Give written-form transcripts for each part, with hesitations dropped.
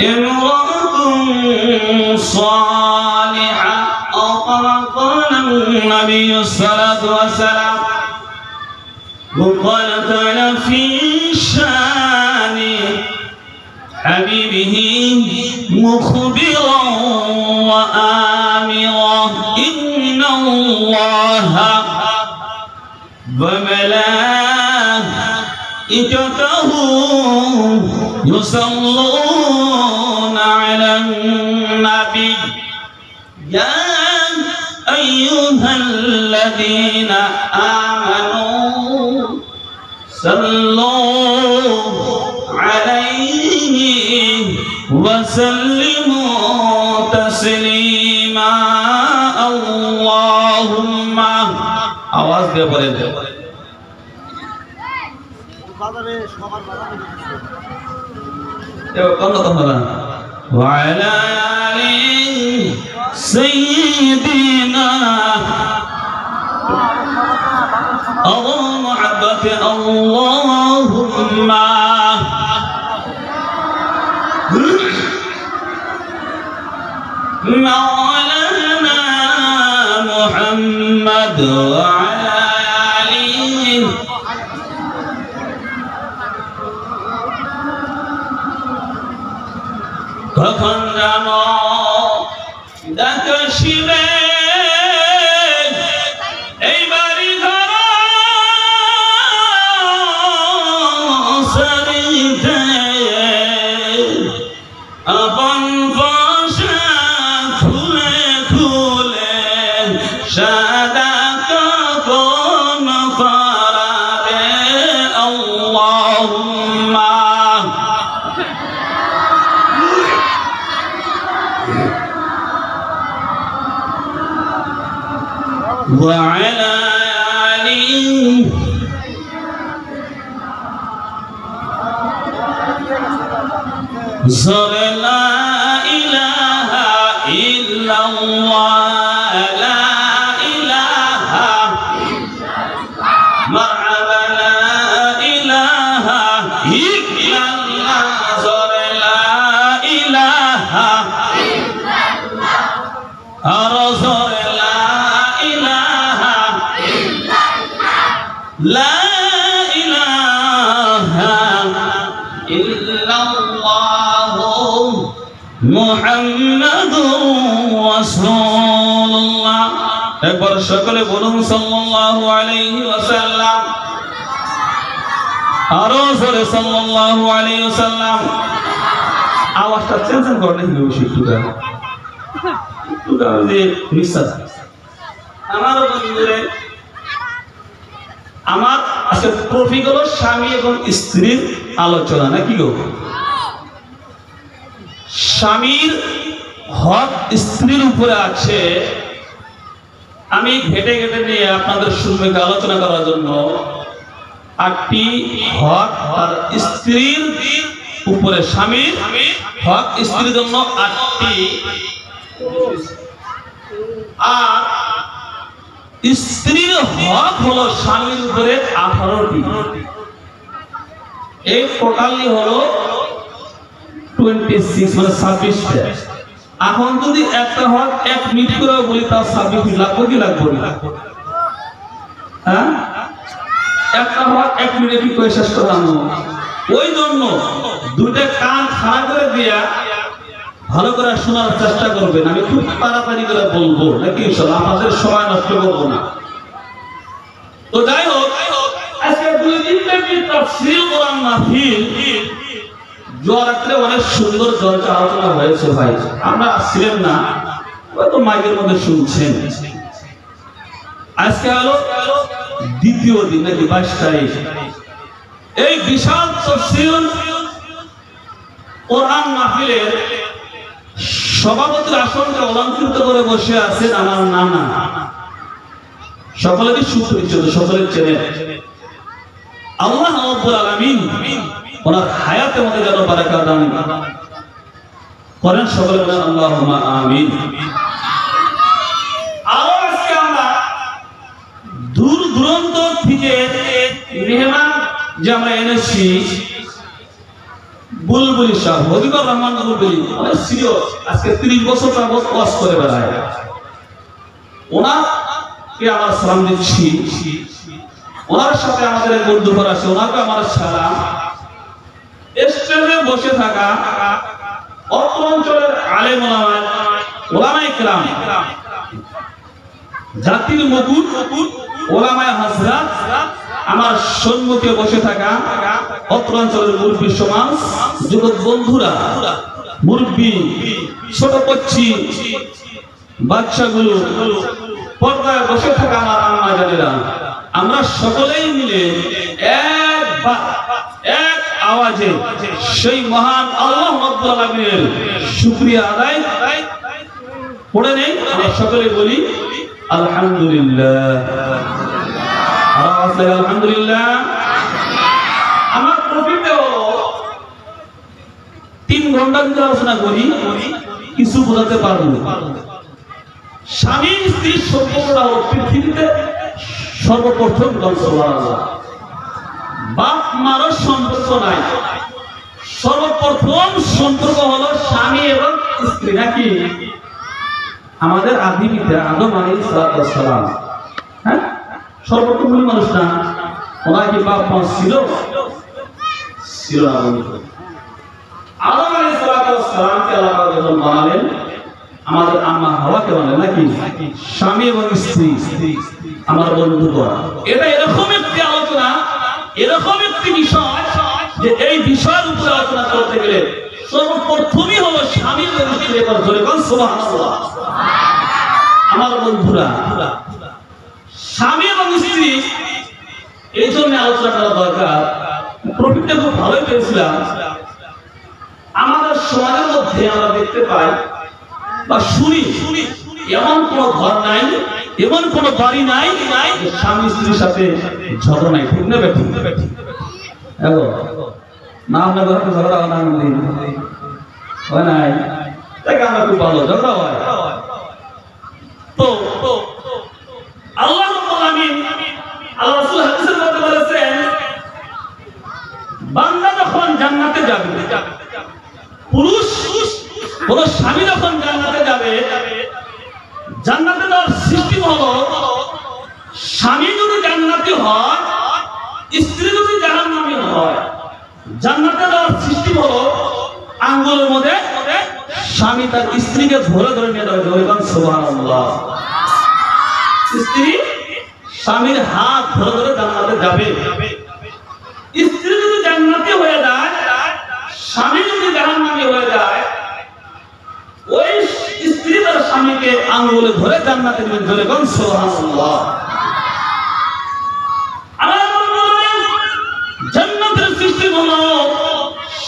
امرأة صالحة أو كما قال النبي صلى الله عليه وسلم وقال تعالى في شان حبيبه مخبرا وآمرا إن الله وملائكته يصلون على النبي يا أيها الذين آمنوا صلوا عليه وسلموا تسليما اللهم आवाज दे बोले وعلى آل سيدنا محبة اللهم مولانا محمد وعلى آله কখন জান দেখো শিবে এই বাড়ি ঘর সরিতে আপন পোশাক খুলে খুলে সাদা কাফন পরাবে আল্লাহুম্মা وعلى آله صلى لا إله إلا الله لا إله مرحبا لا إله إلا الله صلى لا إله إلا الله رسول لا إله إلا الله محمد رسول الله একবার সকলে বলুন সাল্লাল্লাহু আলাইহি ওয়াসাল্লাম আরো জোরে সাল্লাল্লাহু আলাইহি ওয়াসাল্লাম আওয়াজটা চেঞ্জ করলে কি হবে একটু যে বিশ্বাস আমার বন্ধুরে আমার আজকে টপিক হলো স্বামী এবং স্ত্রীর আলোচনা নাকি গো স্বামীর হক স্ত্রীর উপরে আছে আমি ঘেটে ঘেটে নিয়ে আপনাদের সঙ্গে আলোচনা করার জন্য 8টি হক আর স্ত্রীর উপরে স্বামীর হক স্ত্রীর জন্য 8টি আর স্ত্রীর হক হলো স্বামীর উপরে 18টি এই টোটালি হলো 26 মানে 26টা এখন যদি একটা হক 1 মিনিট করে বলি তাও 26 লাগবে কি লাগবে না হ্যাঁ একটা হক 1 মিনিটে কি করে শেষ করা না ওই জন্য দুটো কান খাড়া করে দিয়া ভালো করে শোনার চেষ্টা করবেন আমি খুব তাড়াতাড়ি করে বলবো নাকি ইনশাআল্লাহ আমাদের সময় নষ্ট করব না তো যাই হোক আজকে দুই দিন ব্যাপী তাফসীর কোরআন মাহফিল জোয়ারাতে অনেক সুন্দর চর্চা আলোচনা হয়েছে ভাই আমরা ছিলেন না হয়তো মাইকের মধ্যে শুনছেন আজকে হলো দ্বিতীয় দিন নাকি 22 তারিখ এই বিশাল তাফসীর কোরআন মাহফিলের সভাপতির আসনকে অলঙ্কৃত করে বসে আছেন আমার নানা সকলেরই সুপরিচিত সকলের চেনেন আল্লাহ রাব্বুল আলামিন ওনার হায়াতের মধ্যে যেন বারাকা দান করেন সকলে বলেন আল্লাহুম্মা আমিন আর আজকে আমরা দূর দূরান্ত থেকে মেহমান যে আমরা এনেছি বুলবুলি সাহেব হবিবুর রহমান বুলবুলি অনেক সিরিয়াস, আজকে 30 বছর যাবত ওয়াজ করে বেড়ায়। ওনাকে আমার সালাম দিচ্ছি, ওনার সাথে আমাদের এক বন্ধু ঘর আছে, ওনাকে আমার সালাম। স্টেজে বসে থাকা অত্র অঞ্চলের আলেম ওলামায়ে কেরাম, জাতির মুকুট ওলামায়ে হাজরাত, আমার সম্মুখে বসে থাকা অত্র অঞ্চলের মুরব্বী সমাজ, যুবক বন্ধুরা, মুরব্বী, ছোট কচ্ছি বাচ্চাগুলো, পর্দায় বসে থাকা আমার আম্মা জানেরা, আমরা সকলেই মিলে এক আওয়াজে সেই মহান আল্লাহ রাব্বুল আলামিনের শুকরিয়া আদায় করে নেই। আমরা সকলে বলি আলহামদুলিল্লাহ, আলহামদুলিল্লাহ। আমার প্রকৃতি হলো 3 ঘন্টা ধরে আলোচনা করি, কিছু বোঝাতে পারবো না। স্বামী স্ত্রীর সম্পর্কটা হলো পৃথিবীতে সর্বপ্রথম, বাপ মারও সম্পর্ক নাই, সর্বপ্রথম সম্পর্ক হলো স্বামী এবং স্ত্রী, নাকি? আমাদের আদি পিতা আদম আলাইহিস সালাম, হ্যাঁ, সর্বপ্রথম মানুষ না? ওনার কি বাপ মা ছিল? ছিল না। আদম আলাইহিস সালামকে আল্লাহ যখন বানালেন, আমাদের আম্মা হাওয়াকে বানালেন, নাকি? স্বামী এবং স্ত্রী, আমার বন্ধুগণ, এটা এরকম একটি আলোচনা, এরকম একটি বিষয় যে এই বিষয়ের উপরে আলোচনা করতে গেলে সর্বপ্রথমই হলো স্বামী এবং স্ত্রী। সুবহানাল্লাহ। আমার বন্ধুরা, স্বামী এবং স্ত্রী এই জন্য আলোচনা করা দরকার। প্রকৃতিটা খুব ভালোই পেয়েছিলাম। আমাদের সমাজের মধ্যে আমরা দেখতে পাই বা শুনি, এমন কোন ঘর নাই, এমন কোন বাড়ি নাই যে স্বামী স্ত্রীর সাথে ঝগড়া নাই, ঠিক না বেঠিক? না, আপনার ঘরে ঝগড়া হয় না? হয় নাই? তাকে আমরা খুব ভালো ঝগড়া হয়। তো আল্লাহ রাব্বুল আলামিন, আল্লাহ রাসূল হাদিসের মধ্যে বলেছেন, বান্দা যখন জান্নাতে যাবে, পুরুষ কোন স্বামী যখন জান্নাতে যাবে, জান্নাতে যাওয়ার সিস্টেম হলো, স্বামী যদি জান্নাতি হয়, স্ত্রী যদি জাহান্নামী হয়, জান্নাতে যাওয়ার সিস্টেম হলো আঙ্গুলের মধ্যে স্বামী তার স্ত্রীকে ধরে ধরে নিয়ে যাবে। সুবহানাল্লাহ। স্ত্রী স্বামীর হাত ধরে ধরে জান্নাতে যাবে। স্ত্রী যদি জান্নাতি হয়ে যায়, স্বামী যদি জাহান্নামী হয়ে যায়, ওই স্ত্রী তার স্বামীকে আঙ্গুলে ধরে জান্নাতে নিয়ে ধরে। সুবহানাল্লাহ। জান্নাতের সিস্টেম হলো,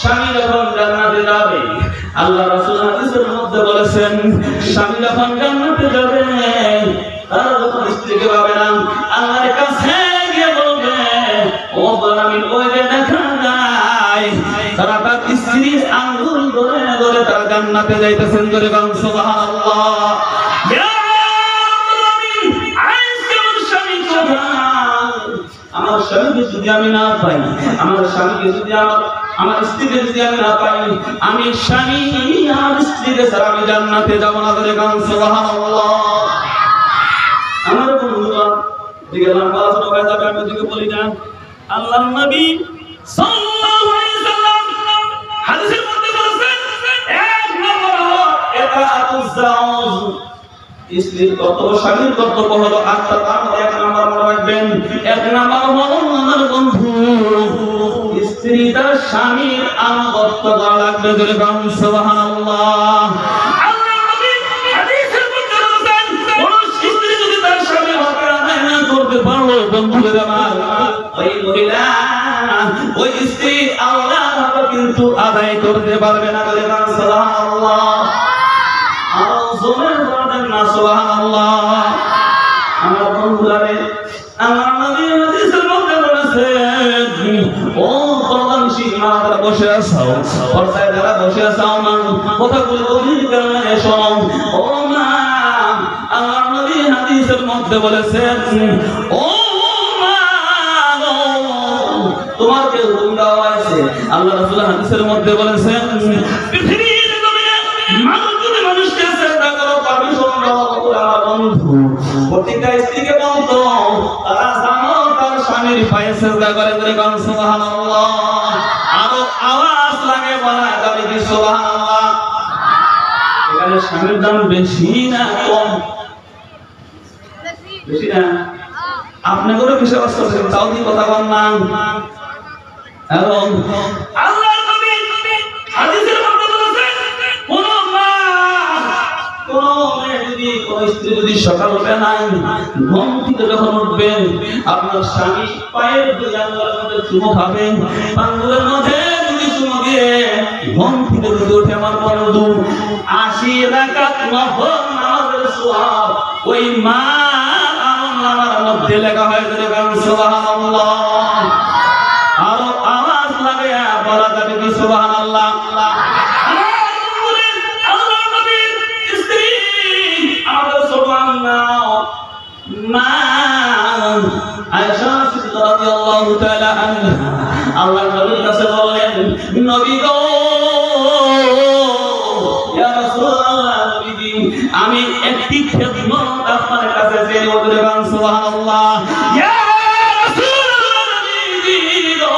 স্বামী যখন জান্নাতে যাবে, আল্লাহ রাসূল হাদিসের মধ্যে বলেছেন, স্বামী যখন জান্নাতে যাবে, তারা যখন স্ত্রীকে পাবে না, আল্লাহর কাছে গিয়ে বলবে, ও আলামিন, ওই যে দেখা যায় তারা তার স্ত্রীর আঙ্গুল ধরে ধরে তারা জান্নাতে যাইতেছেন। ধরে বলুন সুবহানাল্লাহ। ইয়া আলামিন, আজকে আমার স্বামী কোথায়? আমার স্বামীকে যদি আমি না পাই, আমার স্বামীকে যদি আমার স্ত্রীকে যদি আমি না পাই, আমি স্বামী আর স্ত্রীকে ছাড়া আমি জান্নাতে যাব না। ধরে বলুন সুবহানাল্লাহ। আমার বন্ধুরা, দিকে লম্বা আলোচনা হয়ে যাবে, আমি ওদিকে বলি না। আল্লাহর নবী সাল্লাল্লাহু আলাইহি সাল্লাম হাদিসের মধ্যে বলেছেন, এক নম্বর হলো ইতাআতুজ জাওজ, স্ত্রীর কর্তব্য, স্বামীর কর্তব্য হলো আত্মা। এক নম্বর মনে রাখবেন, এক নম্বর হলো আমার বন্ধু, স্ত্রী তার স্বামীর আনুগত্য করা লাগবে। ধরে বলুন সুবহানাল্লাহ। ওই স্ত্রী আল্লাহ কিন্তু আদায় করতে পারবে না। সুবহানাল্লাহ। সুবহানাল্লাহ। আমার বন্ধুরা, আমার নবী হাদিসের মধ্যে বলেছেন, ও পর্দানিশী মা যারা বসে আছো, পর্দায় যারা বসে আছো, আমার কথাগুলো অধিকারে শোনো। ও মা, আমার নবী হাদিসের মধ্যে বলেছেন, ও মা, তোমার কেউ হুকুম দেওয়া হয়েছে। আল্লাহ রাসূল হাদিসের মধ্যে বলেছেন পৃথিবীর জমিনে মানুষ যদি মানুষকে সেজদা করো পারমিশন দাও আমার বন্ধু প্রত্যেকটা স্ত্রীকে বলতো তারা জানো তার স্বামীর পায়ে সেজদা করে বলে কোন সুবহানাল্লাহ। আরো আওয়াজ লাগে বলা যাবে কি সুবহানাল্লাহ। এখানে স্বামীর দাম বেশি না কম? বেশি না? আপনি করে বিশ্বাস করছেন তাও কি কথা বল না? এবং আল্লাহর নবী হাদিসের মধ্যে বলেছেন কোন মা কোন মেয়ে যদি কোন স্ত্রী যদি সকাল উঠে নাই ঘুম থেকে যখন উঠবেন আপনার স্বামী পায়ের দুই আঙ্গুলের মধ্যে চুমু খাবেন, আঙ্গুলের মধ্যে যদি চুমু দিয়ে ঘুম থেকে যদি উঠে আমার বন্ধু 80 রাকাত নফল নামাজের সওয়াব ওই মা আমার মধ্যে লেখা হয় সুবহানাল্লাহ। আরো আওয়াজ লাগে বলা যাবে কি সুবহানাল্লাহ। আল্লাহর নবীর স্ত্রী আমাদের সুবহানাল্লাহ মা আয়েশা সিদ্দিকা রাদিয়াল্লাহু তাআলা আনহা আল্লাহর নবীর কাছে বললেন নবী গো ইয়া রাসূলুল্লাহ নবীজি আমি একটি খেদমত আপনার কাছে চেয়ে বলতে পারেন সুবহানাল্লাহ। ইয়া রাসূলুল্লাহ নবীজি গো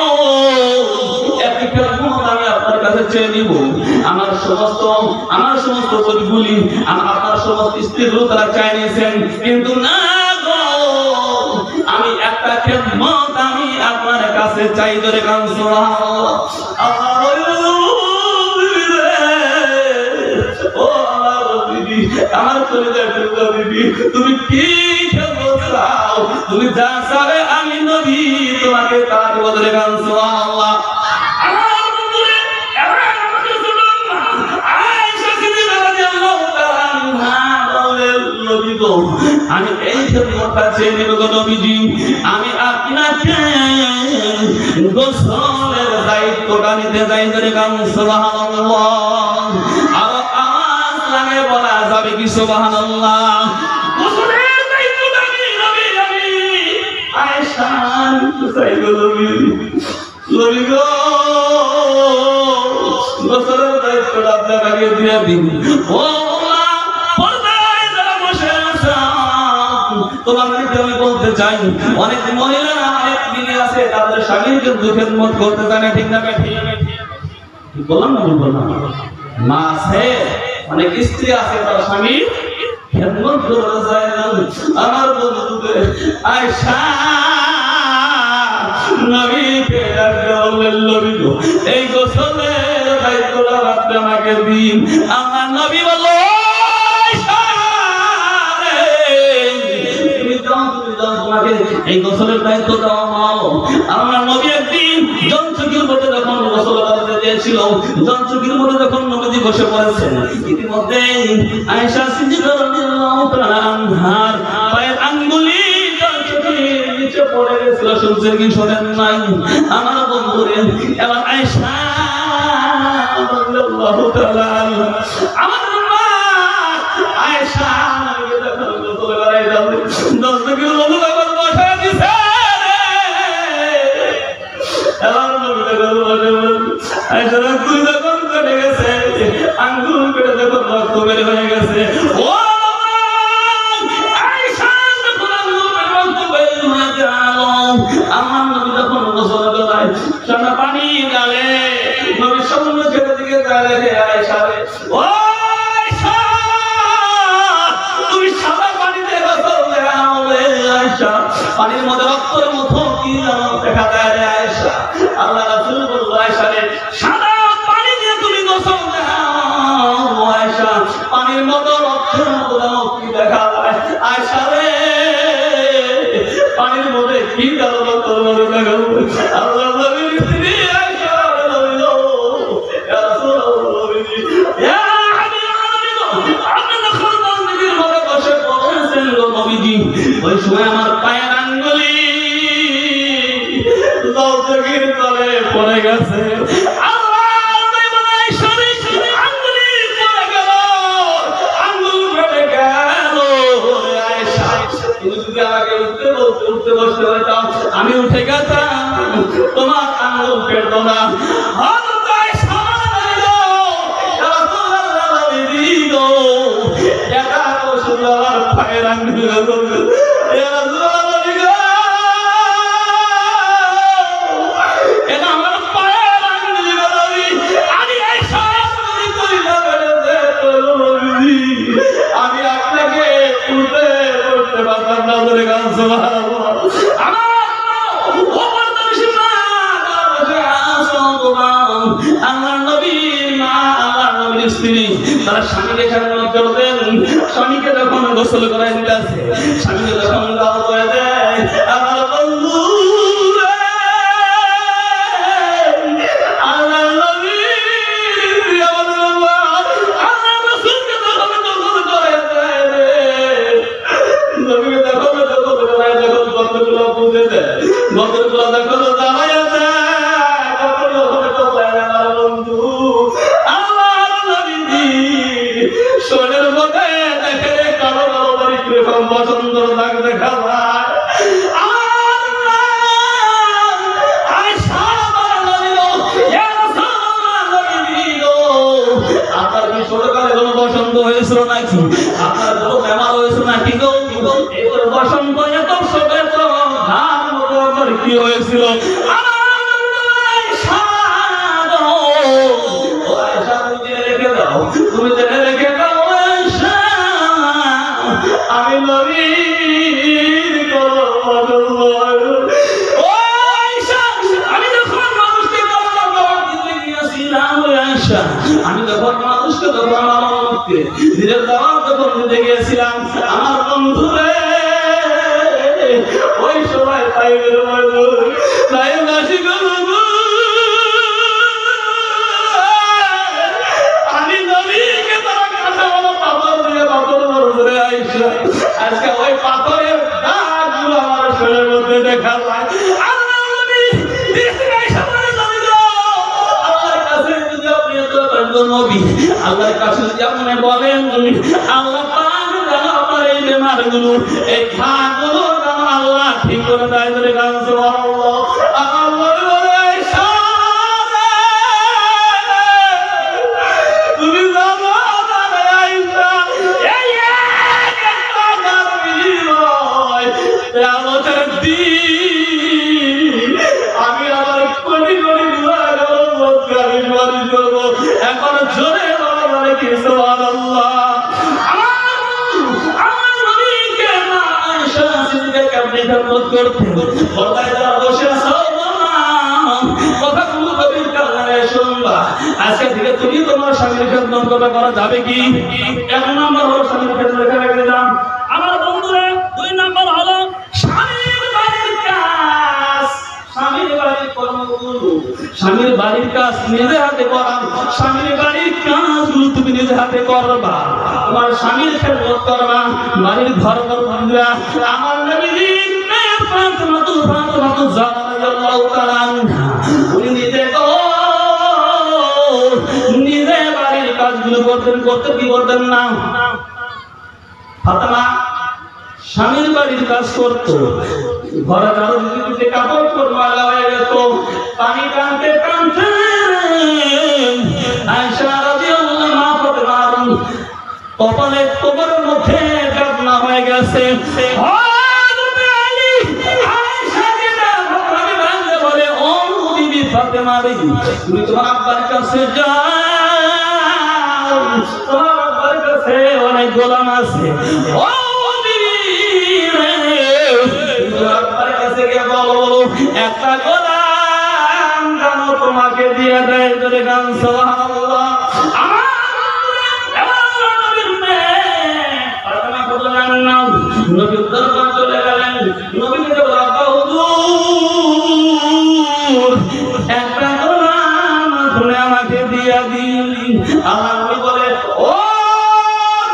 একটি খেদমত আমি আপনার কাছে চেয়ে নিব। আমার সমস্ত পরিগুলি আপনার সমস্ত স্ত্রীগুলো তারা চাই নিয়েছেন কিন্তু না গো আমি একটা খেদমত আমি আপনার কাছে চাই ধরে কারণ সুবহানাল্লাহ। আমার কলিজার টুকরা বিবি তুমি কি খেদমত চাও? তুমি যা চাবে আমি নবী তোমাকে তা দেব ধরে কারণ সুবহানাল্লাহ। আমি এই খেদমতটা চেয়ে নেব গো নবীজি। আমি আপনাকে গোসলের দায়িত্বটা নিতে যাই ধরে কারণ সুবহানাল্লাহ। আর আওয়াজ লাগে বলা যাবে কি সুবহানাল্লাহ। গোসলের দায়িত্বটা আমি নবী আয়েশা চাই গো নবী গো গোসলের দায়িত্বটা আপনাকে দিয়ে দিন। ও তোমাদেরকে আমি বলতে চাই অনেক মহিলারা অনেক দিনে আছে তাদের স্বামীর কিন্তু খেদমত করতে জানে ঠিক না ঠিক বললাম না বলবো না মা আছে অনেক স্ত্রী আছে তার স্বামী খেদমত করতে চায় না। আমার বন্ধুকে আয়েশা নবীকে বললেন নবী গো এই গোসলের দায়িত্বটা আপনি আমাকে দিন। আমার নবী বলল এই গোসলের দায়িত্ব দেওয়া হলো। আমার নবী একদিন জনচকির মধ্যে যখন গোসল করতে দিয়েছিল জনচকির মধ্যে যখন নবীজি বসে পড়েছেন ইতিমধ্যে আয়েশা সিদ্দিকা রাদিয়াল্লাহু তাআলা আনহার পায়ের আঙ্গুলি জনচকির নিচে পড়ে গেছিল। শুনছেন কি শোনেন নাই? আমার বন্ধুরে এবার আয়েশা রাদিয়াল্লাহু তাআলা আমার মা আয়েশা গোসল করাই যাবে জনচকির মধ্যে আঙ্গুল কেটে যখন রক্ত বের হয়ে গেছে ও আমার নবী যখন গোসল করায় সারা পানি গালে নবী সামনে ছেড়ে দিকে দাঁড়িয়ে আয়েশা রে ও আয়েশা তুমি সাদা পানিতে গোসল দেও রে আয়েশা পানির মধ্যে রক্তের মতো কি যেন দেখা যায় রে আয়েশা। আল্লাহ রাসূল বলল আয়েশা রে সাদা পানি দিয়ে তুমি গোসল দাও আয়েশা পানির মতো রক্তের মতো যেন কি দেখা যায় আয়েশা রে পানির মধ্যে কি যেন রক্তের মতো দেখা যায়। আল্লাহ নবীর স্ত্রী আয়েশা নবী গো ইয়া রাসূলুল্লাহ নবী ইয়া হাবিব আপনি যখন নবীর ঘরে বসে পড়েছেন গো নবীজি ওই সময় আমার পায়ের আঙ্গুলি পায়ের আঙ্গুল আমি আপনাকে উঠে করতে পারতাম না ধরে গান আমার নবীর মা আমার নবীর স্ত্রী তারা স্বামীকে খেলানো করতেন। স্বামীকে যখন গোসল করাই দিতে আসে, স্বামীকে যখন দাওয়া করে দেয়, আমার বন্ধু পছন্দ লাগবে খাবার আপনার কি ছোটকালে কোনো পছন্দ হয়েছিল নাকি? আপনার কোনো বেমার হয়েছিল নাকি? পছন্দ এত শোকে তো ধান মতো আমার কি হয়েছিল? তুমি জেনে রেখে দাও আমি নবীর আমি যখন মানুষকে নিজের দাওয়াত যখন দিতে গিয়েছিলাম, আমার বন্ধুরে ওই সময় তাইবের তাইবাসী আমি নবীকে তারা কাছে বলো পাথর দিয়ে পাথর ধরে আইসা আজকে ওই পাথরের দাগগুলো আমার শরীরের মধ্যে দেখা যায়। আল্লাহর কাছে যদি আপনি বলেন আল্লাহ পাক যেন আপনার এই বেমারগুলো এই খাগুলো যেন আল্লাহ ঠিক করে দেয়, ধরে গান সুবহানাল্লাহ। আল্লাহ বলে তুমি জানো আয়েশা এই একটা নবী কিয়ামতের দিন আমি আমার কোটি কোটি গুনাহগার উম্মতকে আমি সুপারিশ করব। এখন জোরে বলা কি সুবহানাল্লাহ। আমার নবীকে মা আয়েশা সিদ্দিকা আপনি খেদমত করতেন। পর্দায় যারা বসে আছো কথাগুলো কবির কানে শুনবা। আজকে থেকে তুমি তোমার স্বামীর খেদমত করা যাবে কি? এক নম্বর হলো স্বামীর খেদমত রেখে দাও। আমার বন্ধুরা, দুই নম্বর হলো স্বামীর বাড়ির কাজ, স্বামীর বাড়ির কর্মগুলো, স্বামীর বাড়ির কাজ নিজে হাতে করা। স্বামীর বাড়ির কাজগুলো তুমি নিজে হাতে করবা, তোমার স্বামীর খেদমত করবা, বাড়ির ঘর করবা। আমার নবী ফাতিমাতুল জাহরা রাদিয়াল্লাহু তাআলা আনহা উনি নিজে বাড়ির কাজগুলো করতে কি করতেন না? ফাতেমা স্বামীর বাড়ির কাজ করত, ঘরে আরো দিদিতে কাপড় করওয়ালা হয়ে যেত, পানি টানতে টানতে আয়েশা রাদিয়াল্লাহু আনহা ফাতেমার কপালে কবরের মধ্যে কান্না হয়ে গেছে। তুমি তোমার আব্বার কাছে যাও, তোমার আব্বার কাছে অনেক গোলাম আছে, ও তোমার কাছে গিয়ে বলো একটা গোলাম যেন তোমাকে দিয়ে দেয়, ধরে গান সুবহানাল্লাহ। নবী দরবার চলে গেলেন, নবীকে বলা হুজুর একটা গোলাম আপনি আমাকে দিয়ে দিন। আমার নবী বলে ও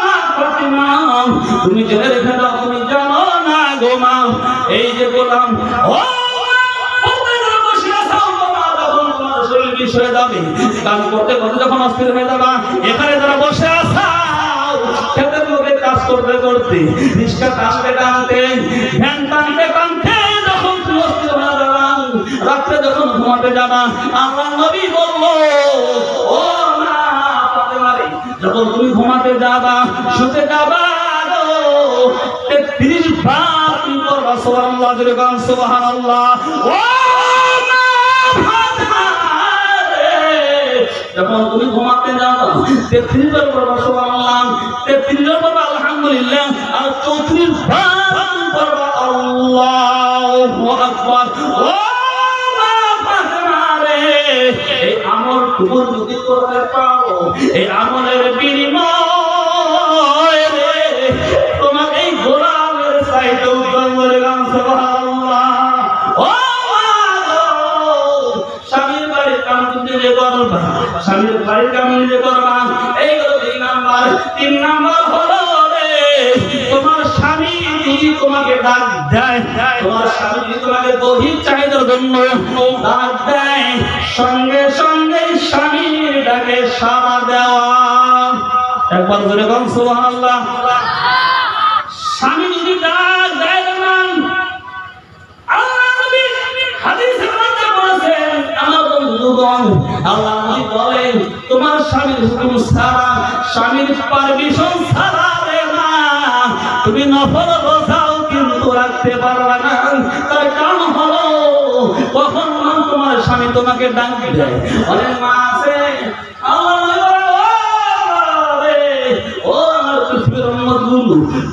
মা ফাতিমা তুমি জেনে রেখে দাও, তুমি জানো না গো মা এই যে গোলাম ও বিষয়ে যাবে কাজ করতে করতে যখন অস্থির হয়ে যাবা, এখানে যারা বসে আসাও খেতে লোকে কাজ করতে করতে রিস্কা টানতে টানতে ভ্যান টানতে টানতে যখন তুমি অস্থির হয়ে যাবা, রাত্রে যখন ঘুমাতে যাবা, আমার নবী বললো ও মা ফাতেমা রে যখন তুমি ঘুমাতে যাবা শুতে যাবা 33 বার তুমি পড়বা সুবহানাল্লাহ, জোরে গান সুবহানাল্লাহ। ও মা ফাতেমা রে, যখন তুমি ঘুমাতে যাও 33 বার পড়বা সুবহানাল্লাহ, 33 বার পড়বা আলহামদুলিল্লাহ, আর 34 বার পড়বা আল্লাহু আকবার। ও মা ফাতেমা রে, এই আমল তুমি যদি করতে পারো, এই আমলের বিনিময় রে তোমাকে এই গোলামের চাইতে উত্তম করে গান সুবহানাল্লাহ। ও মা গো, স্বামীর বাড়ির কাম তুমি নিজে করবা, স্বামীর বাড়ির কাম নিজে করবা, এই হলো 2 নাম্বার। 3 নাম্বার হলো রে, তোমার স্বামী যদি তোমাকে ডাক দেয়, তোমার স্বামী যদি তোমাকে দৈহিক চাহিদার জন্য ডাক দেয়, সঙ্গে সঙ্গে স্বামীর ডাকে সাড়া দেওয়া। একবার জোরে বল সুবহানাল্লাহ। স্বামী যদি ডাক দেয় না, আল্লাহ নবী হাদিসের মধ্যে বলেছেন, আমার বন্ধুগণ, আল্লাহ নবী বলেন তোমার স্বামীর হুকুম ছাড়া, স্বামীর পারমিশন ছাড়া রে না তুমি নফল রোজাও কিন্তু রাখতে পারবে না। তার কারণ হলো কখন তোমার স্বামী তোমাকে ডাক দেয়, অনেক মা আছে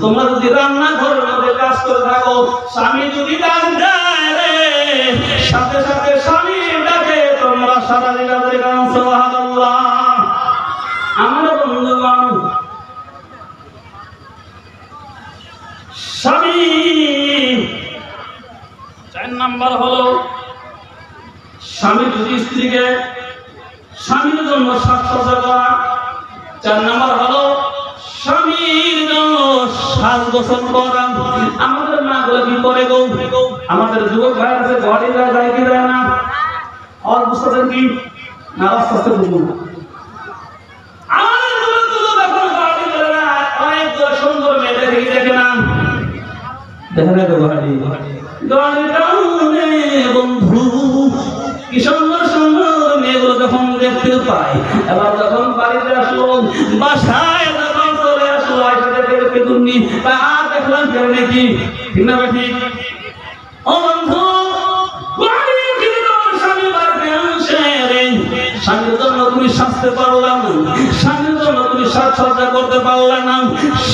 তোমরা যদি রান্না ঘরের মধ্যে কাজ করে থাকো, স্বামী যদি ডাক দেয় রে, সাথে সাথে স্বামী ডাকে তোমরা সারা দিলা ধরে গান সুবহানাল্লাহ। আমার বন্ধুগণ, স্বামী 4 নাম্বার হলো স্বামী যদি স্ত্রীকে স্বামীর জন্য সাজসজ্জা করা। 4 নাম্বার হলো স্বামীর জন্য সাজ গোসল করা। আমাদের মা গুলো কি করে গো, আমাদের যুবক ভাই আছে ঘরে যায় কি যায় না, আর বুঝতেছেন কি না, আস্তে আস্তে বুঝুন। আমাদের যুবকগুলো যখন ঘরে যায় না, অনেক সুন্দর মেয়ে দেখে না, দেখে না তো ঘরে বন্ধু কি সুন্দর সুন্দর মেয়েগুলো যখন দেখতে পাই, এবার যখন বাড়িতে আসলো, বাসায় যখন চলে আসলো, দেখলাম কেউ নাকি ঠিক না ঠিক। ও বন্ধু, স্বামীর জন্য তুমি সাজতে পারলে না, স্বামীর জন্য তুমি সাজসজ্জা করতে পারলে না,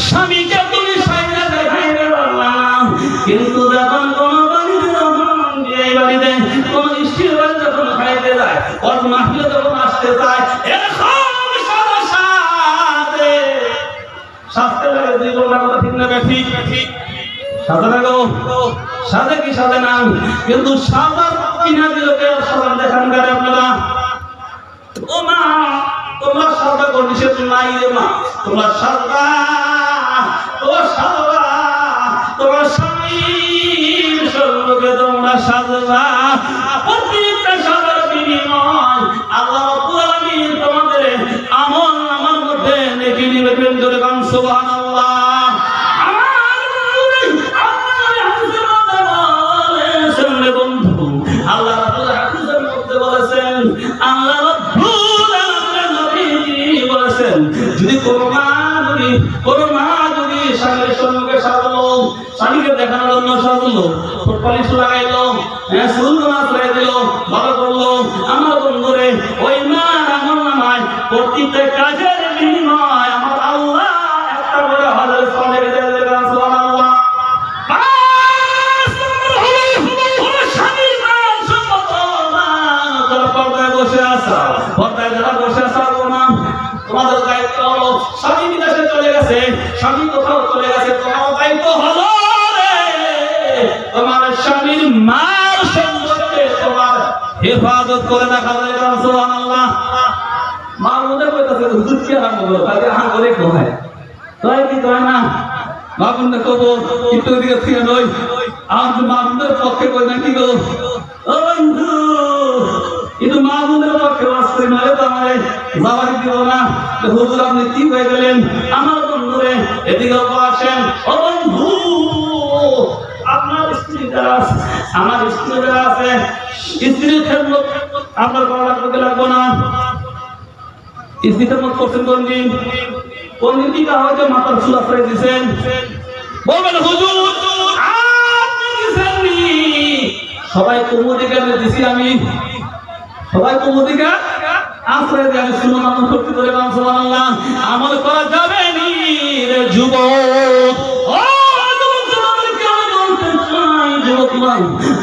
স্বামীকে তুমি সাইজা দেখাইতে পারলে না, কিন্তু যখন কোন বাড়িতে এই বাড়িতে কোন স্ত্রীর বাড়ি যখন খাইতে যায়, ওর মাহিলে যখন আসতে চায়, এরকম সাথে সাজতে লাগে। 2 ঘন্টা কথা ঠিক না ঠিক? সাজা লাগো, সাজে কি সাজে না, কিন্তু সাজার কিনা দিলকে সাজান দেখান করে আপনারা। ও মা, তোমরা সাজা কন্ডিশন নাই রে মা, তোমরা সাজা, তোমার সাজা, তোমার স্বামীর সঙ্গে তোমরা সাজবা। প্রত্যেকটা সাজার বিনিময় আল্লাহ রাব্বুল আলামিন তোমাদের আমল নামার মধ্যে নেকি দিবেন। জোরে গান সুবহানাল্লাহ। বন্ধু, আল্লাহ রাব্বুল হাদিসের মধ্যে বলেছেন, আল্লাহ রাব্বুল আলামিন বলেছেন, যদি কোনো মা যদি স্বামীর সঙ্গে সাজলো, স্বামীকে দেখানোর জন্য সাজলো, পালিশ লাগাইলো, চুল লাগাই দিল, ভালো করলো, আমার বন্ধুরে ওই মা আমার নামায় প্রত্যেকটা কাজের বিনিময় আমার আল্লাহ একটা করে হাজার সওয়াব দেয়। সুবহানাল্লাহ। তোমাদের দায়িত্ব হলো, স্বামী বিদেশে চলে গেছে, স্বামী কোথাও চলে গেছে, তোমার দায়িত্ব হলো তোমার স্বামীর মার সম্পর্কে তোমার হেফাজত করে রাখা। সুবহানাল্লাহ। মার মধ্যে কইতাছে হুজুর কি হারাম হলো, তাকে হারাম করে কোথায় তাই কি কয় না, মা বন্ধে কব একটু দিকে থেকে নই, আর মা বন্ধের পক্ষে কই না কি গো, ও বন্ধু কিন্তু মা বন্ধের পক্ষে আসতে নয় তো আমারে যাওয়ারই দিব না। হুজুর আপনি কি হয়ে গেলেন, আমার বন্ধুরে এদিকে আসেন। ও বন্ধু, আপনার স্ত্রী যারা আছে, আমার স্ত্রী যারা আছে, স্ত্রীর খেদমত আপনার করা লাগবে না। স্ত্রী খেদমত করছেন কোন দিন কি হয়তো মাথার চুল আশ্রয় দিচ্ছেন, বলবেন হুজুর আপনি দিছেননি, সবাই কুমুদিকে দিছি আমি, সবাই কুমুদিকে আশ্রয় দিয়ে আমি শুনো মানুষ ভক্তি করে সুবহানাল্লাহ। আমল করা যাবে নি রে যুবক, ও যুবক তোমাদেরকে আমি বলতে চাই, যুবকরা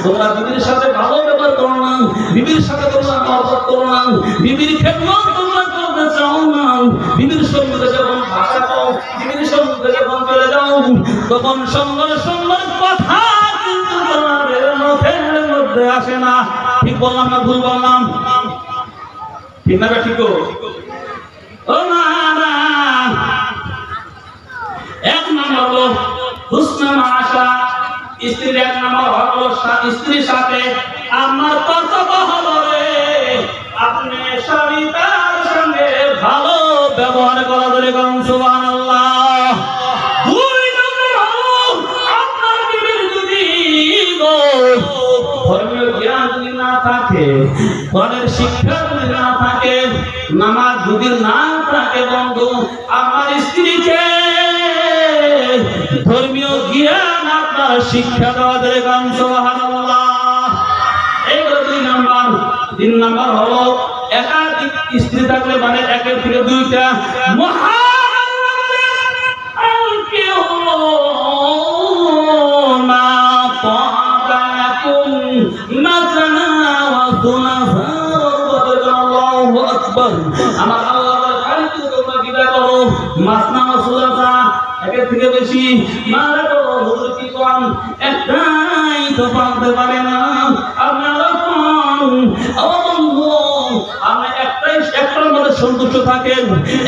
তোমরা বিবির সাথে ভালো ব্যবহার করো না, বিবির সাথে তোমরা মহব্বত করো না, বিবির খেদমত তোমরা করতে চাও না, বিবির সঙ্গে যখন ভাষা পাও, বিবির সঙ্গে যখন চলে যাও, তখন সুন্দর সুন্দর কথা কিন্তু তোমাদের মুখের মধ্যে আসে না। ঠিক বললাম না ভুল বললাম? ঠিক না ঠিক? ও না না, এক নাম্বার হলো হুসনুল মাশা, স্ত্রীর এক নাম্বার হলো স্ত্রীর সাথে আমার কর্তব্য হলো রে আপনি স্বামী তার সঙ্গে ভালো ব্যবহার করা ধরে করুন সুবহানাল্লাহ। দুই নম্বর হলো আপনার বিবির যদি ধর্মীয় জ্ঞান যদি না থাকে, ঘরের শিক্ষা যদি না থাকে, নামাজ যদি না থাকে, বন্ধু আমার স্ত্রীকে ধর্মীয় জ্ঞান আপনার শিক্ষা দেওয়া ধরে গান সুবহানাল্লাহ। এইগুলো দুই নাম্বার। তিন নাম্বার হলো একাধিক স্ত্রী থাকলে মানে একের থেকে দুইটা আমার আল্লাহ খালিদ তোমরা বিদায় করো মাসনা মাসুলাতা একের থেকে বেশি মারা করো হুজুর কি কোন একটাই তো পারতে পারে না আপনারা কোন বন্ধু আমি একটার মধ্যে সন্তুষ্ট থাকেন,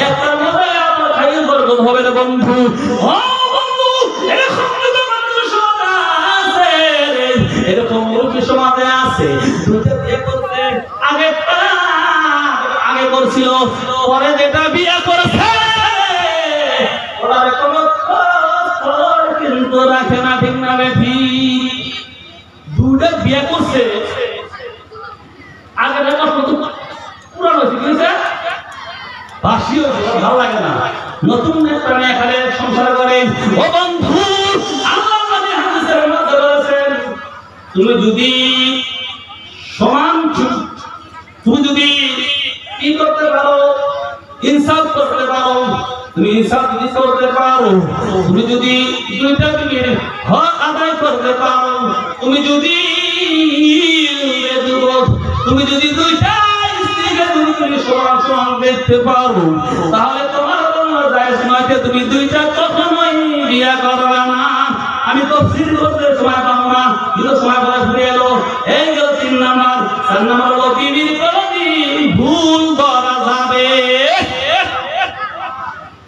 একটার মধ্যে আপনার খাইয়ে বরকত হবে না বন্ধু। ও বন্ধু এরকম তো মানুষ আছে, এরকম মুরব্বী সমাজে আছে দুটো বিয়ে করতে আগে করছিল, পরে যেটা বিয়ে করেছে ওরা কোনো খবর কিন্তু রাখে না। ঠিক না বেঠি? দুটো বিয়ে করছে আগে পুরানো শিখেছে বাসিও ভালো লাগে না, নতুন একটা মেয়ে এখানে সংসার করে। ও বন্ধু আল্লাহ নবী হাদিসের মধ্যে বলেছেন তুমি যদি সমান, তুমি যদি কি করতে পারো, ইনসাফ করতে পারো, তুমি ইনসাফ যদি করতে পারো, তুমি যদি দুইটা দিকে হক আদায় করতে পারো, তুমি যদি তুমি যদি দুইটা স্ত্রীকে তুমি সমান সমান দেখতে পারো, তাহলে তোমার জায়েজ নয় যে তুমি দুইটা কখনোই বিয়ে করবে না। আমি তফসির করতে সময় পাবো না, কিন্তু সময় বলে ঘুরে এলো। এই গেল তিন নাম্বার। চার নাম্বার হলো বিবির কোনদিন ভুল করা যাবে,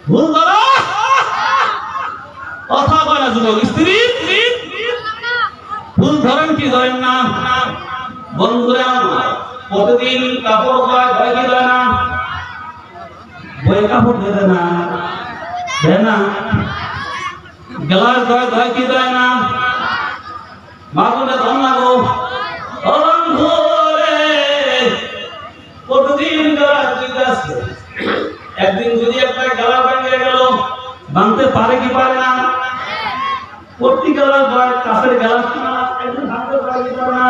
ভুল করা কথা বলে না যুবক স্ত্রী ভুল ধরেন কি ধরেন না বন্ধুরা। প্রতিদিন কাপড় ধোয় কি ধরে না, বই কাপড় ধরে না, দেয় না, গ্লাস ধোয় কি ধরে না, বাবুরে ধন লাগো প্রতিদিন গ্লাস দিতে আসছে। একদিন যদি একটা গ্লাস ভেঙে গেল, ভাঙতে পারে কি পারে না? প্রতি গ্লাস ধোয় কাপের গ্লাস একদিন ভাঙতে পারে কি পারে না?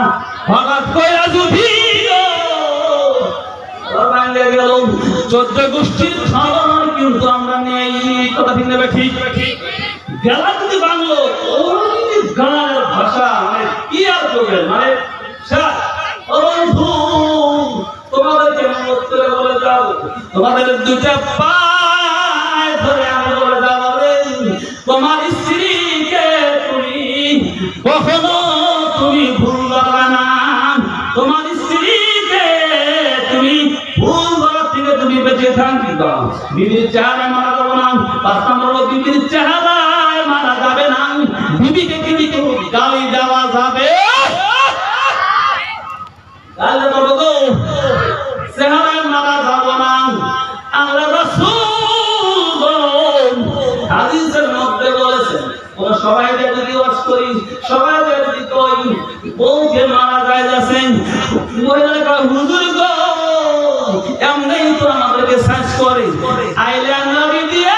হঠাৎ করে যদি গেল 14 গোষ্ঠীর খাবার কিন্তু আমরা নেই, কথা ঠিক নেবে ঠিক গেলা যদি বাংলো গানের ভাষা মানে কি আর করবে, মানে তোমাদেরকে বলে যাও, তোমাদের দুইটা পায়ে ধরে আমি বলে যাবো তোমার স্ত্রীকে তুমি কখনো তুমি ভুল করবে না, তোমার স্ত্রীকে তুমি ভুল করার থেকে তুমি বেঁচে থাকবে। বিবির চেহারায় মারা যাবে না, 5 নম্বর হলো বিবির চেহারায় মারা যাবে না, বিবিকে কিন্তু গালি দেওয়া যাবে, গালি দেবো তো চেহারায় মারা যাবে না। আল্লাহ রাসূল হাদিসের মধ্যে বলেছেন ওরা সবাই যদি ওয়াজ করি, সবাই যদি কই বউকে মারা যায় যাচ্ছেন, মহিলারা হুজুর গো এমনি তো আমাদেরকে সার্চ করে আইলে নবী দিয়ে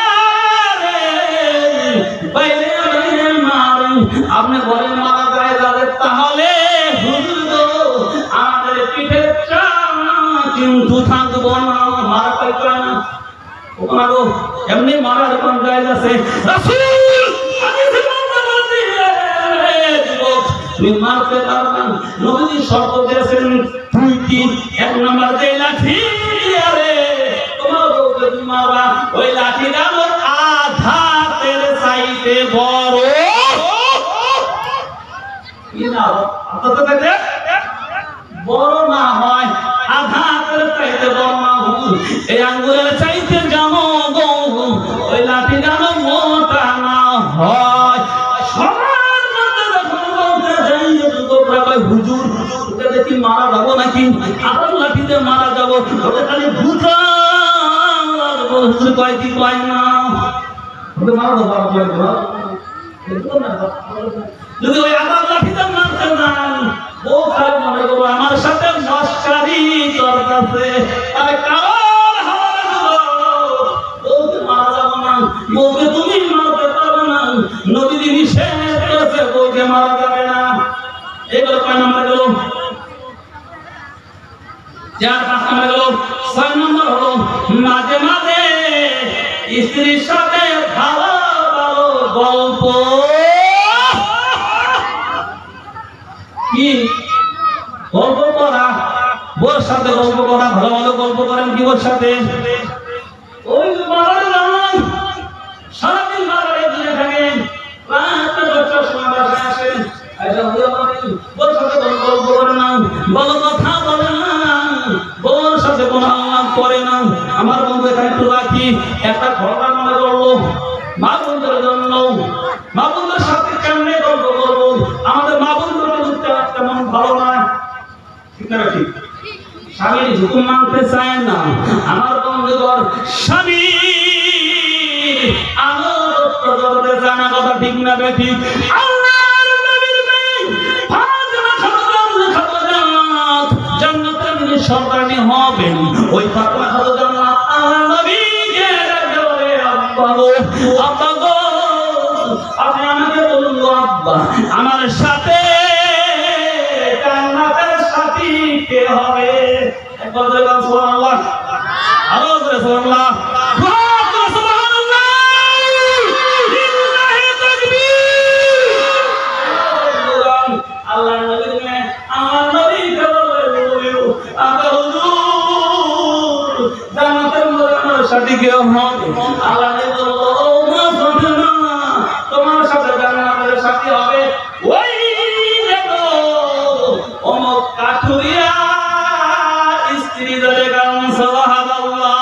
বাইরে মারো, এমনি মারার কোন জায়গা আছে? রাসূল তুমি মারতে পারবে না। নবীজি শর্ত দিয়েছেন 2-3। 1 নাম্বার যে লাঠি আরে তোমার বউকে তুমি মারবা, ওই লাঠিটা আমার আঘাতের চাইতে বড় কি না আঘাতের বড় না হয়, আঘাতের চাইতে বড় না হয়, এই আঙ্গুলের চাইতে জানো গো ওই লাঠিটা মোটা না হয়। হুজুর ওটা দেখি মারা যাবো নাকি, আবার লাঠিতে মারা যাবো, ওটা খালি ভূতা হুজুর কয় কি কয় না মারা যাবো। যদি ওই আবার লাঠিতে মারতে যান ও খালি মনে করবো আমার সাথে মস্কারি করতেছে, আরে কার হাওয়া বউকে মারা যাবো না, বউকে তুমি মারতে পারবে না, নবীজি নিষেধ করেছে বউকে মারা যাবে না। এগুলো কয় নম্বর গেল? 4-5 নম্বর গেল। 6 নম্বর হলো মাঝে মাঝে স্ত্রীর সাথে ভালো ভালো গল্প। কি গল্প করা? বউর সাথে গল্প করা, ভালো ভালো গল্প করেন কি বউর সাথে? ওই বাবার নাম সারাদিন বাবারে দিয়ে থাকেন, রাত 10টার সময় বাসায় আসেন, বউর সাথে গল্প করে না, ভালো কথা বলে না, বউর সাথে কোনো আলাপ করে না। আমার বন্ধু এখানে একটু রাখি, একটা ঘটনা মনে করলো মা বন্ধুর জন্য। মা বন্ধুর সাথে কেমনে গল্প করবো? আমাদের মা বন্ধুর তেমন ভালো না, ঠিক না? ঠিক স্বামীর হুকুম মানতে চায় না আমার বন্ধুগণ, স্বামী আনুগত্য করতে চায় না, কথা ঠিক না ঠিক? সরকারি হবেন ওই ফাতেমা খাতুন জান্নাত আমার নবীকে ডাকতে বলে আব্বা গো, আব্বা গো আপনি আমাকে বলুন গো আব্বা, আমার সাথে জান্নাতের সাথী কে হবে? একবার বলুন সুবহানাল্লাহ, আরো জোরে সুবহানাল্লাহ, সুবহানাল্লাহ, লিল্লাহি তাকবীর। আল্লাহর নবী আমার নবীকে তোমার সাথে জান্নাতের সাথী হবে ওই দেখো অমুক কাঠুরিয়া স্ত্রী ধরে গান সুবহানাল্লাহ,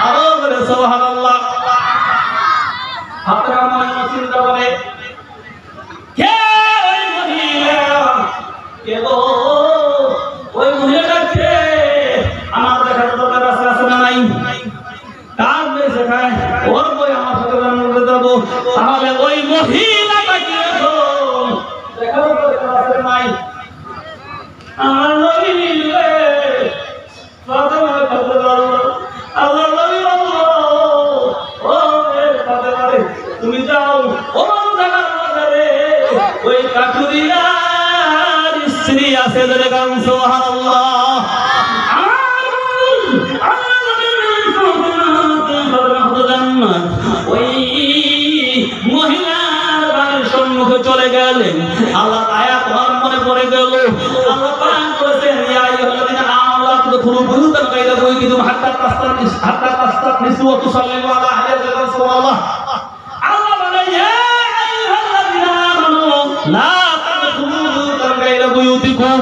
আরো বলে সুবহানাল্লাহ। আপনারা মনে চিন্তা করে কে ওই মহিলা, কে গো ওই মহিলাটাকে আমার দেখার দরকার আছে না নাই? কার মেয়ে শেখায় ওর বই আমার সাথে জানতে যাবো, তাহলে ওই মহিলাটাকে দেখার দরকার আছে নাই? আমার নবী আল্লাহ নবী ও তুমি যাও ও জায়গার বাজারে ওই কাঠুরিয়ার স্ত্রী আছে ধরে গান সুবহানাল্লাহ। ওই মহিলার বাড়ির সম্মুখে চলে গেলেন, আল্লাহ আয়াত মনে পড়ে গেল, আল্লাহ পাক করেছেন ইয়া আইয়ুহাল্লাযীনা আমানু লা তাদখুলু বুয়ুতান গায়রা বুয়ুতিকুম হাত্তা তাস্তানিসু ওয়া তুসাল্লিমু আলা আহলিহা সুবহানাল্লাহ। আল্লাহ বলে ইয়া আইয়ুহাল্লাযীনা আমানু লা তাদখুলু বুয়ুতান গায়রা বুয়ুতিকুম,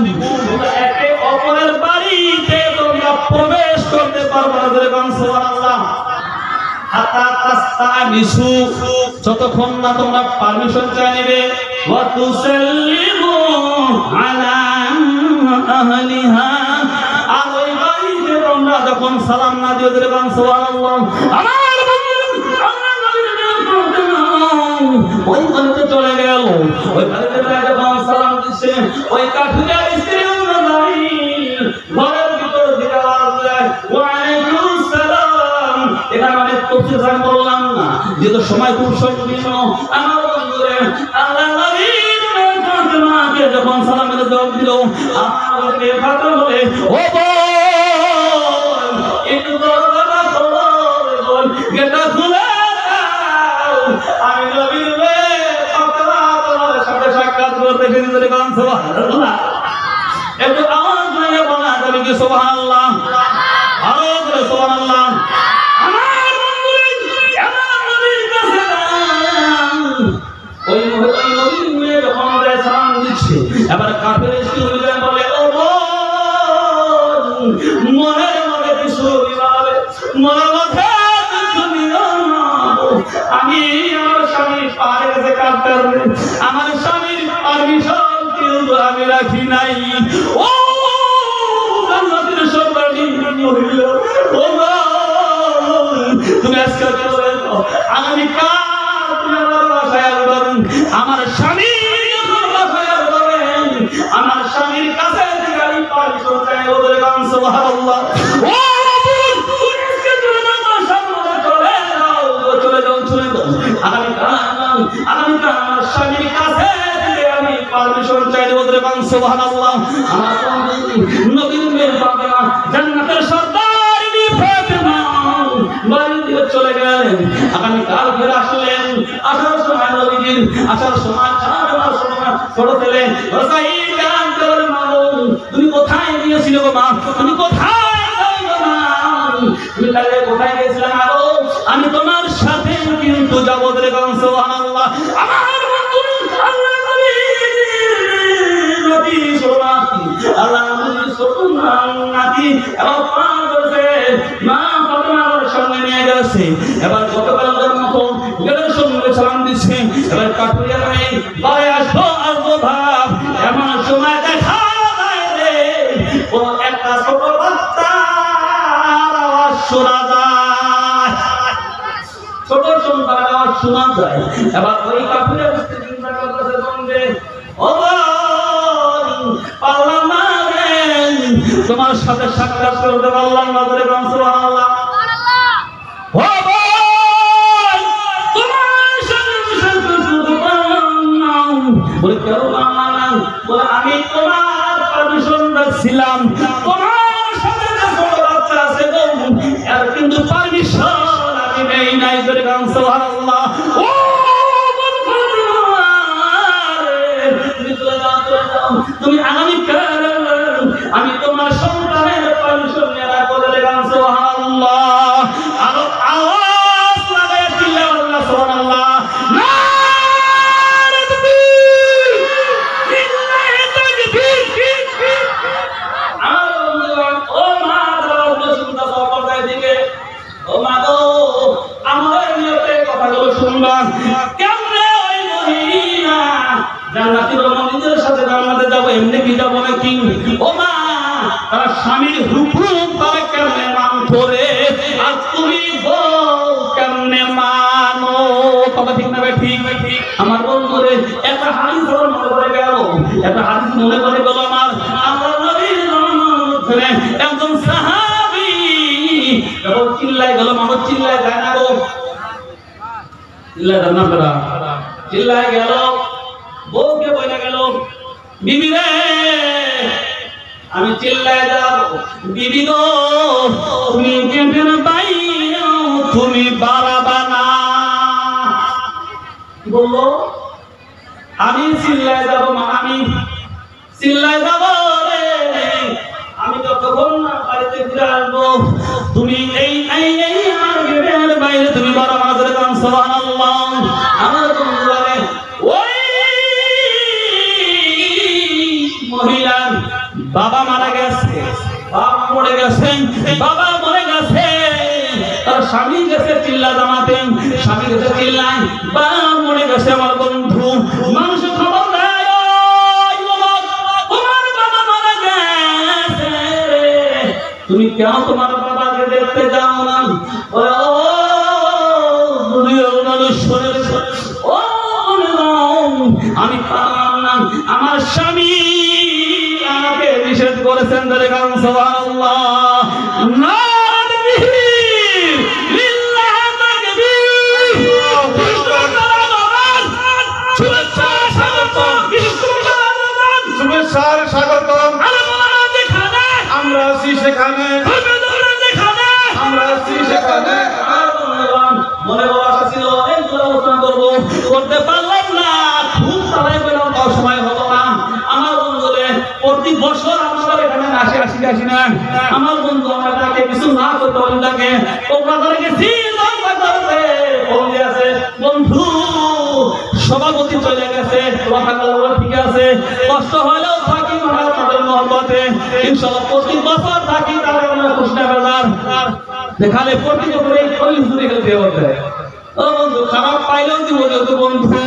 একে অপরের বাড়িতে তোমরা প্রবেশ করতে পারবে না, জোরে বলুন সুবহানাল্লাহ। যতক্ষণ না তোমরা পারমিশন চাই নেবে, ওয়া তুসাল্লিমু আলা আহলিহা, আর ওই বাড়িতে তোমরা যখন সালাম না দিও, জোরে বলুন সুবহানাল্লাহ। ওই বাড়িতে চলে গেল, ওই বাড়িতে যখন সালাম দিচ্ছে ওই কাঠুরিয়া স্ত্রী ঘরের ভিতর দিকে আওয়াজ দেয় ওয়া আলাইকুম সালাম। এখানে অনেক তফসির আমি বললাম না, যেহেতু সময় খুব সংকীর্ণ। আমার বন্ধুরে আল্লাহ নবীর ফাতেমাকে যখন সালামের জবাব দিল, আমাকে ফাতেমা বলে ও বোন একটু দরজা খোলো, কাটার আমার স্বামীর পারমিশন কিন্তু আমি রাখি নাই। ও জান্নাতের সর্বাণী মহিলা, ও তুমি আজকে চলে যাও, আগামীকাল তুমি আমার বাসায় আসবেন। আমার স্বামী বাসায় আসবেন, আমার স্বামীর কাছে গাড়ি পারমিশন চাই। ওদের গান সুবহানাল্লাহ। ও আগামীকাল আমার স্বামীর কাছে আমি পারমিশন চাই। ওদের গান সুবহানাল্লাহ। আমার নবীর মেয়ে ফাতেমা জান্নাতের সর্দারিনী ফাতেমা বাড়ি থেকে চলে গেলেন। আগামীকাল ফিরে আসলেন। আসার সময় নবীজির আসার সময় ছোট ছেলে হোসাইন গান করে, মা তুমি কোথায় গিয়েছিলে গো মা, তুমি কোথায় গো মা, তুমি কালে কোথায় গিয়েছিলে মা গো, আমি তোমার সাথে কিন্তু যাব। ওদের গান সুবহানাল্লাহ। আমার বন্ধু আল্লাহ নবী সোনাতি আল্লাহ নবী সোনাতি এবার প্রাণ করেছে মা ফাতেমার সঙ্গে নিয়ে গেছে। এবার গতকালের মতো গেলের সঙ্গে সালাম দিচ্ছে। এবার কাঠুরিয়া নাই বাড়ি আসবো আসবো ভাব, এমন সময় দেখা যায় রে ও একটা ছোট বাচ্চার আওয়াজ শোনা যায়, ছোট সন্তানের আওয়াজ শোনা যায়। এবার ওই কাঠুরিয়া চিন্তা করতেছে বন্ধে, ও পারলাম না রে তোমার সাথে সাক্ষাৎ করতে পারলাম না। বলে সুবহানাল্লাহ। ও ভাই তোমার সাথে সাক্ষাৎ করতে পারলাম না। বলে কেন পারলাম না? বলে আমি তোমার পারমিশন রাখছিলাম, তোমার সাথে যে ছোট বাচ্চা আছে গো এর কিন্তু পারমিশন আমি নেই নাই। বলে সুবহানাল্লাহ। ও তুমি আগামীকাল আমি তোমার সন্তানের পারমিশন নেওয়া করে গান সুবহানাল্লাহ। আরো আওয়াজ লাগায় দিলেন আল্লাহ সুবহানাল্লাহ। নারে তাকবীর, লিল্লাহি তাকবীর। ও মা দাও শুনতা সবাই দিকে, ও মা গো আমার নিয়তে কথাগুলো শুনবা। কেমনে ওই মহিলা জান্নাতের মহিলাদের সাথে জান্নাতে যাবো, এমনি কি যাবো নাকি? ও মা তার স্বামীর হুকুম তারা কেমনে মানতো রে, আর তুমি বল কেমনে মানো? কথা ঠিক না? ঠিক ঠিক। আমার বন্ধুরে একটা হাদিস মনে পড়ে গেল, একটা হাদিস মনে পড়ে গেল আমার আল্লাহর নবীর মধ্যে একজন সাহাবী যখন চিল্লায় গেল, মানুষ চিল্লায় যায় না গো, চিল্লায় যায় না আপনারা, চিল্লায় গেল, বউকে বলে গেল বিবি রে আমি চিল্লায় যাব, বিবি গো তুমি কেমন পাইও তুমি বাড়াবা না। কি বললো? আমি চিল্লায় যাব মা, আমি চিল্লায় যাব রে, আমি যতক্ষণ না বাড়িতে ফিরে আসবো তুমি এই এই এই আমার গেটের বাইরে তুমি বাড়াবা না। গান সুবহানাল্লাহ। আমার বন্ধুরা ওই মহিলার বাবা মারা গেছে, বাবা মরে গেছে, বাবা মরে গেছে, তার স্বামী গেছে চিল্লা জামাতে, স্বামী গেছে চিল্লাই, বাবা মরে গেছে। আমার বন্ধু মানুষ খবর দেয় তোমার বাবা মারা গেছে, তুমি কেন তোমার বাবাকে দেখতে যাও না? আমি পারলাম না, আমার স্বামী আমাকে নিষেধ করেছেন। ধরে কারণ সুবহানাল্লাহ। স্বাগতম। আমরা আছি সেখানে, আমরা আছি সেখানে। মনে আশা ছিল অনেকগুলো আলোচনা করবো, করতে পারলাম না, খুব তাড়াই পেলাম, সময় হলো না। আমার বন্ধুরে প্রতি বছর আমাদের এখানে আসি না, আমার বন্ধু আমার তাকে কিছু না করতে পারেন, তাকে কোকড়াধরে গেছি বন্ধু সভাপতি চলে গেছে, ঠিক আছে, কষ্ট হলেও থাকি আমাদের মহব্বতে, ইনশাআল্লাহ প্রতি বছর থাকি। তাহলে আমরা কৃষ্ণা বাজার দেখালে প্রতি বছর এই খলিল চুরি খেলতে হবে। ও বন্ধু খারাপ পাইলেও দিব, যেহেতু বন্ধু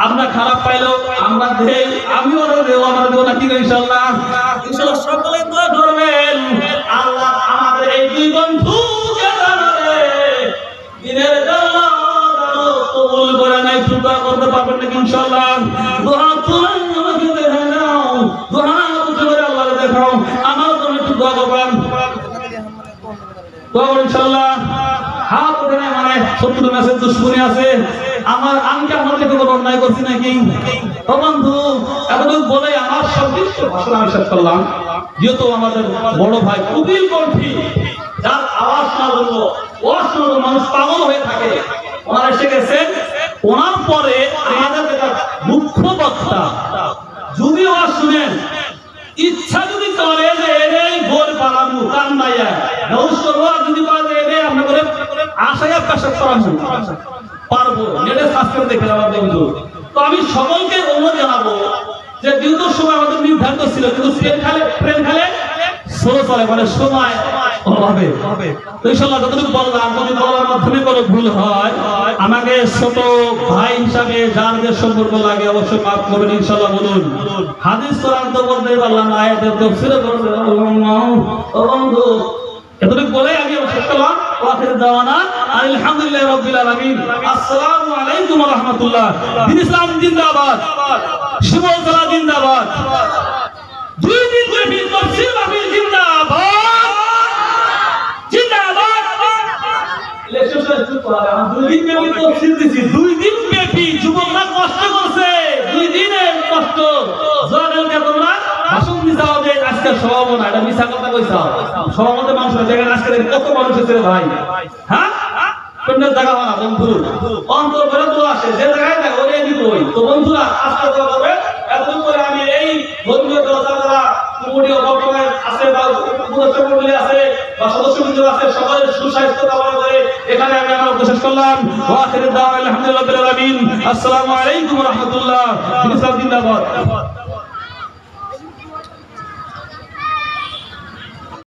আমরা খারাপ পাইলেও আমরা দেই, আমিও দেব, আমরা দেব না কি ইনশাআল্লাহ। ইনশাআল্লাহ সকলে দোয়া করবেন আল্লাহ আমাদের এই দুই বন্ধুকে জানালে দিনের জন্য কবুল করে নাই, দোয়া করতে পারবেন নাকি ইনশাআল্লাহ? দোয়া তুলেন, আমাকে দেখাই নাও, দোয়া করে আল্লাহকে দেখাও, আমার জন্য একটু দোয়া করবেন, দোয়া করুন ইনশাআল্লাহ। হাত উঠে নাই মানে শত্রু আছে, দুশ্মনী আছে, আমি কি আমার থেকে কোনো অন্যায় করছি নাকি? ও বন্ধু, এতটুকু বলে আমার সর্বোচ্চ ভাষণ আমি শেষ করলাম। যেহেতু আমাদের বড় ভাই কুবিল কণ্ঠী, যার আওয়াজ শোনার জন্য মানুষ পাগল হয়ে থাকে, ওনারা এসে গেছেন। ওনার পরে আমাদের মুখ্য বক্তা যদি আওয়াজ শুনেন, ইচ্ছা যদি করে যে এই গোল পালামু কান্দাইয়া নৌশ করবো, যদি বলে যে আমরা করে আশায় পেশাব করাবো, পারবো, নেটে সার্চ করে দেখে আমার বন্ধু। তো আমি সকলকে অনুরোধ জানাবো যে যেহেতু সময় আমাদের নির্ধারিত ছিল, কিন্তু ট্রেন খেলে স্লো চলে, মানে সময় হবে। তো ইনশাআল্লাহ যতটুকু বললাম, যদি বলার মাধ্যমে কোনো ভুল হয় আমাকে ছোট ভাই হিসাবে যার যে সম্পর্ক লাগে অবশ্যই মাফ করবেন ইনশাআল্লাহ। বলুন হাদিস কোরআন তো বলতে পারলাম না, আয়াতের তাফসীরে বলতে পারলাম। ও বন্ধু, এতটুকু বলে আমি শেষ করলাম। ওয়াখির দাওয়ানা আলহামদুলিল্লাহি রাব্বিল আলামিন। আসসালামু আলাইকুম ওয়া রাহমাতুল্লাহ। দ্বীন ইসলাম জিন্দাবাদ, শিবতলা জিন্দাবাদ, দুই দিন ব্যাপী তাফসীর মাহফিল জিন্দাবাদ, জিন্দাবাদ। লেকচার শুরু করা, দুই দিন ব্যাপী তাফসীর দিছি, দুই দিন ব্যাপী যুবকরা কষ্ট করছে, দুই দিনের কষ্ট। জোয়ানকে তোমরা ভাষণ দিছাও যে আজকে সভাপতি না, এটা মিছা কথা কইছাও। সভাপতি মানুষ না, যেখানে আজকে কত মানুষ এসেছে ভাই, হ্যাঁ পেন্ডেল জায়গা হয় না বন্ধু, অন্তর করে দোয়া আসে, যে জায়গায় থাকে ওরে এদিকে হই। তো বন্ধুরা আজকে দোয়া করবে। এতদিন করে আমি এই ধর্মীয় যারা কুমুরিয়া বর্তমানে আছে বা উপদেষ্টা মণ্ডলী আছে বা সদস্যবৃন্দ আছে, সকলের সুস্বাস্থ্য কামনা করে এখানে আমি আমার উপদেশ করলাম। ওয়া আখিরু দাওয়ানা আলহামদুলিল্লাহি রাব্বিল আলামিন। আসসালামু আলাইকুম ওয়া রাহমাতুল্লাহ। জিন্দাবাদ।